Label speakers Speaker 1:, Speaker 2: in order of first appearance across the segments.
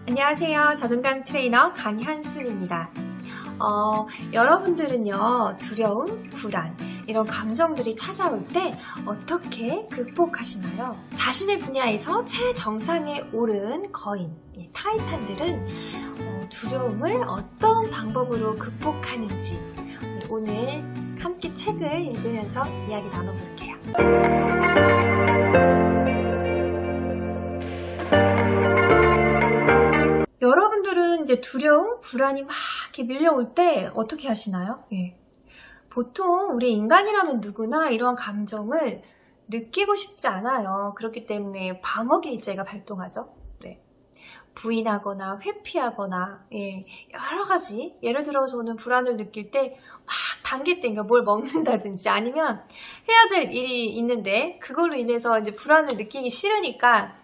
Speaker 1: 안녕하세요. 자존감 트레이너 강현순입니다. 여러분들은요, 두려움, 불안, 이런 감정들이 찾아올 때 어떻게 극복하시나요? 자신의 분야에서 최정상에 오른 거인, 타이탄들은 두려움을 어떤 방법으로 극복하는지 오늘 함께 책을 읽으면서 이야기 나눠볼게요. 여러분들은 이제 두려움, 불안이 막 이렇게 밀려올 때 어떻게 하시나요? 보통 우리 인간이라면 누구나 이런 감정을 느끼고 싶지 않아요. 그렇기 때문에 방어기제가 발동하죠. 부인하거나 회피하거나 여러 가지, 예를 들어 저는 불안을 느낄 때 막 당기땡겨 뭘 먹는다든지 아니면 해야 될 일이 있는데 그걸로 인해서 이제 불안을 느끼기 싫으니까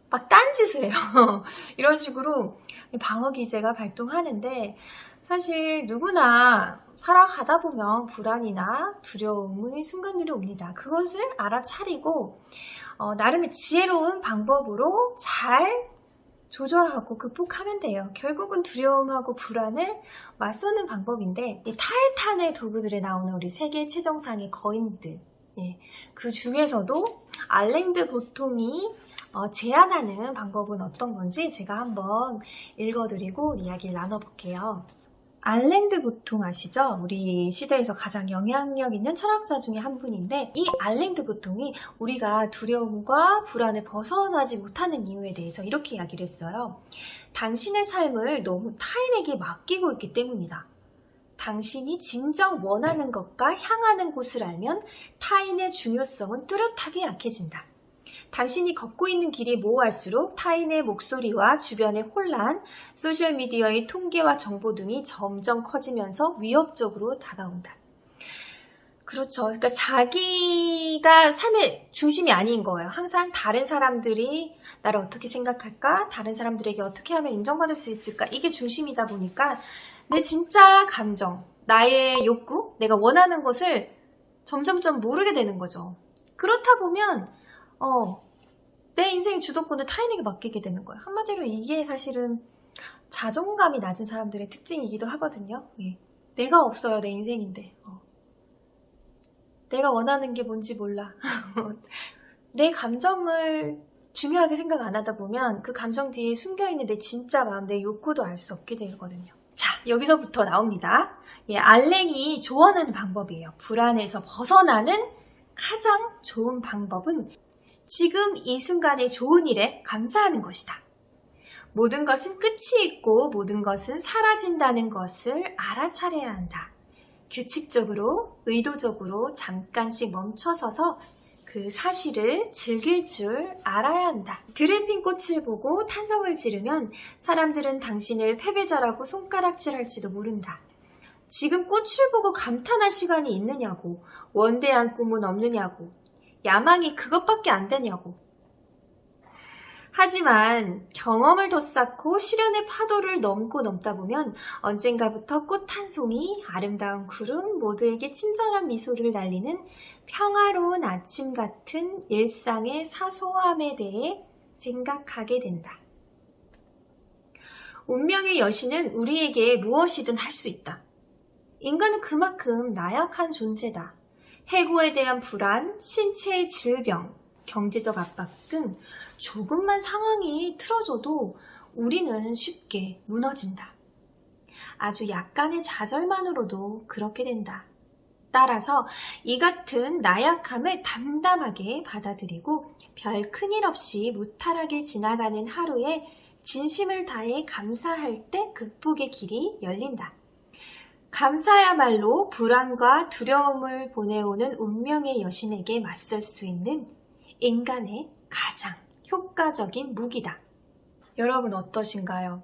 Speaker 1: 막 딴짓을 해요. 이런 식으로 방어기제가 발동하는데, 사실 누구나 살아가다 보면 불안이나 두려움의 순간들이 옵니다. 그것을 알아차리고 나름의 지혜로운 방법으로 잘 조절하고 극복하면 돼요. 결국은 두려움하고 불안을 맞서는 방법인데, 이 타이탄의 도구들에 나오는 우리 세계 최정상의 거인들, 그 중에서도 알랭드 보통이 제안하는 방법은 어떤 건지 제가 한번 읽어드리고 이야기를 나눠볼게요. 알랭드 보통 아시죠? 우리 시대에서 가장 영향력 있는 철학자 중에 한 분인데, 이 알랭드 보통이 우리가 두려움과 불안을 벗어나지 못하는 이유에 대해서 이렇게 이야기를 했어요. 당신의 삶을 너무 타인에게 맡기고 있기 때문이다. 당신이 진정 원하는 것과 향하는 곳을 알면 타인의 중요성은 뚜렷하게 약해진다. 당신이 걷고 있는 길이 모호할수록 타인의 목소리와 주변의 혼란, 소셜미디어의 통계와 정보 등이 점점 커지면서 위협적으로 다가온다. 그렇죠. 그러니까 자기가 삶의 중심이 아닌 거예요. 항상 다른 사람들이 나를 어떻게 생각할까? 다른 사람들에게 어떻게 하면 인정받을 수 있을까? 이게 중심이다 보니까 내 진짜 감정, 나의 욕구, 내가 원하는 것을 점점점 모르게 되는 거죠. 그렇다 보면 내 인생의 주도권을 타인에게 맡기게 되는 거예요. 한마디로 이게 사실은 자존감이 낮은 사람들의 특징이기도 하거든요. 내가 없어요, 내 인생인데. 내가 원하는 게 뭔지 몰라. 내 감정을 중요하게 생각 안 하다 보면 그 감정 뒤에 숨겨있는 내 진짜 마음, 내 욕구도 알 수 없게 되거든요. 자, 여기서부터 나옵니다. 알랭이 조언하는 방법이에요. 불안에서 벗어나는 가장 좋은 방법은 지금 이 순간의 좋은 일에 감사하는 것이다. 모든 것은 끝이 있고 모든 것은 사라진다는 것을 알아차려야 한다. 규칙적으로, 의도적으로 잠깐씩 멈춰서서 그 사실을 즐길 줄 알아야 한다. 들에 핀 꽃을 보고 탄성을 지르면 사람들은 당신을 패배자라고 손가락질할지도 모른다. 지금 꽃을 보고 감탄할 시간이 있느냐고, 원대한 꿈은 없느냐고, 야망이 그것밖에 안 되냐고. 하지만 경험을 더 쌓고 시련의 파도를 넘다 보면 언젠가부터 꽃 한 송이, 아름다운 구름, 모두에게 친절한 미소를 날리는 평화로운 아침 같은 일상의 사소함에 대해 생각하게 된다. 운명의 여신은 우리에게 무엇이든 할 수 있다. 인간은 그만큼 나약한 존재다. 해고에 대한 불안, 신체의 질병, 경제적 압박 등 조금만 상황이 틀어져도 우리는 쉽게 무너진다. 아주 약간의 좌절만으로도 그렇게 된다. 따라서 이 같은 나약함을 담담하게 받아들이고 별 큰일 없이 무탈하게 지나가는 하루에 진심을 다해 감사할 때 극복의 길이 열린다. 감사야말로 불안과 두려움을 보내오는 운명의 여신에게 맞설 수 있는 인간의 가장 효과적인 무기다. 여러분 어떠신가요?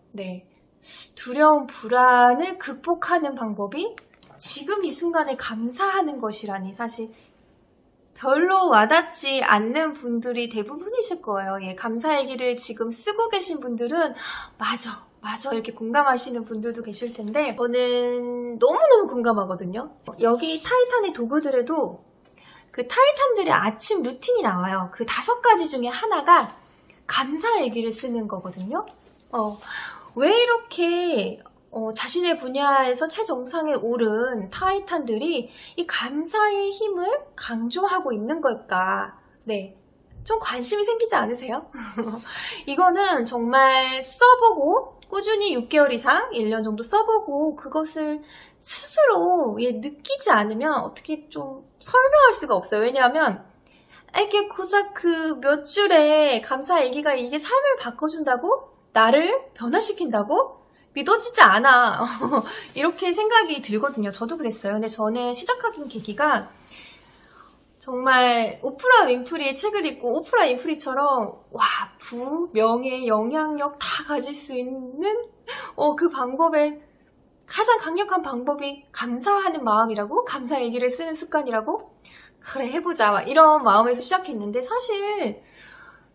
Speaker 1: 두려움, 불안을 극복하는 방법이 지금 이 순간에 감사하는 것이라니 사실 별로 와닿지 않는 분들이 대부분이실 거예요. 감사의 길을 지금 쓰고 계신 분들은 맞아 이렇게 공감하시는 분들도 계실 텐데, 저는 너무너무 공감하거든요. 여기 타이탄의 도구들에도 그 타이탄들의 아침 루틴이 나와요. 그 5가지 중에 하나가 감사 일기를 쓰는 거거든요. 왜 이렇게 자신의 분야에서 최정상에 오른 타이탄들이 이 감사의 힘을 강조하고 있는 걸까? 네. 좀 관심이 생기지 않으세요? 이거는 정말 써보고 꾸준히 6개월 이상 1년 정도 써보고 그것을 스스로 느끼지 않으면 어떻게 좀 설명할 수가 없어요. 왜냐하면 이게 고작 그 몇 줄의 감사 얘기가 이게 삶을 바꿔준다고? 나를 변화시킨다고? 믿어지지 않아. 이렇게 생각이 들거든요. 저도 그랬어요. 근데 저는 시작하긴 계기가 정말 오프라 윈프리의 책을 읽고 오프라 윈프리처럼 부, 명예, 영향력 다 가질 수 있는 그 방법의 가장 강력한 방법이 감사하는 마음이라고? 감사 일기를 쓰는 습관이라고? 그래 해보자 막 이런 마음에서 시작했는데 사실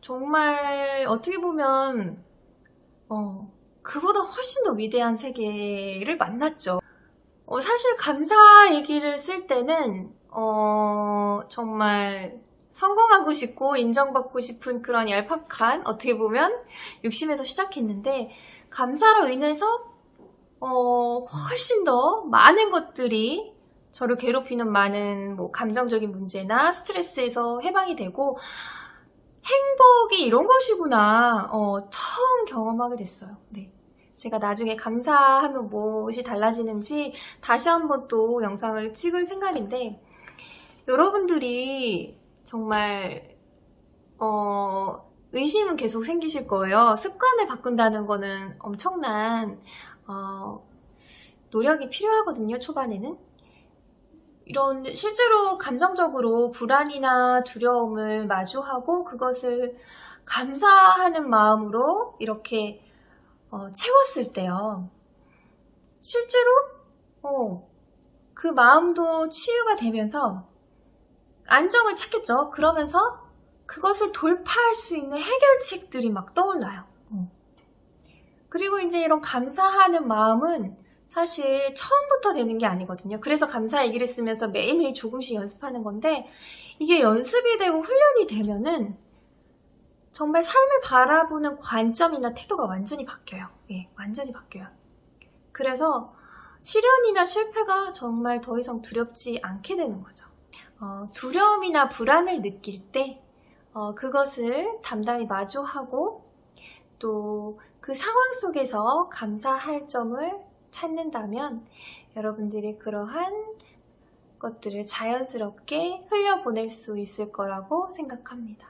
Speaker 1: 정말 어떻게 보면 그보다 훨씬 더 위대한 세계를 만났죠. 사실 감사 얘기를 쓸 때는 정말 성공하고 싶고 인정받고 싶은 그런 얄팍한 어떻게 보면 욕심에서 시작했는데 감사로 인해서 훨씬 더 많은 것들이 저를 괴롭히는 많은 감정적인 문제나 스트레스에서 해방이 되고 행복이 이런 것이구나 처음 경험하게 됐어요. 네. 제가 나중에 감사하면 무엇이 달라지는지 다시 한번 또 영상을 찍을 생각인데 여러분들이 정말 의심은 계속 생기실 거예요. 습관을 바꾼다는 거는 엄청난 노력이 필요하거든요. 초반에는. 이런 실제로 감정적으로 불안이나 두려움을 마주하고 그것을 감사하는 마음으로 이렇게 채웠을 때요. 실제로 그 마음도 치유가 되면서 안정을 찾겠죠. 그러면서 그것을 돌파할 수 있는 해결책들이 막 떠올라요. 그리고 이제 이런 감사하는 마음은 사실 처음부터 되는 게 아니거든요. 그래서 감사 얘기를 쓰면서 매일매일 조금씩 연습하는 건데 이게 연습이 되고 훈련이 되면은 정말 삶을 바라보는 관점이나 태도가 완전히 바뀌어요. 예, 완전히 바뀌어요. 그래서 시련이나 실패가 정말 더 이상 두렵지 않게 되는 거죠. 두려움이나 불안을 느낄 때 그것을 담담히 마주하고 또 그 상황 속에서 감사할 점을 찾는다면 여러분들이 그러한 것들을 자연스럽게 흘려보낼 수 있을 거라고 생각합니다.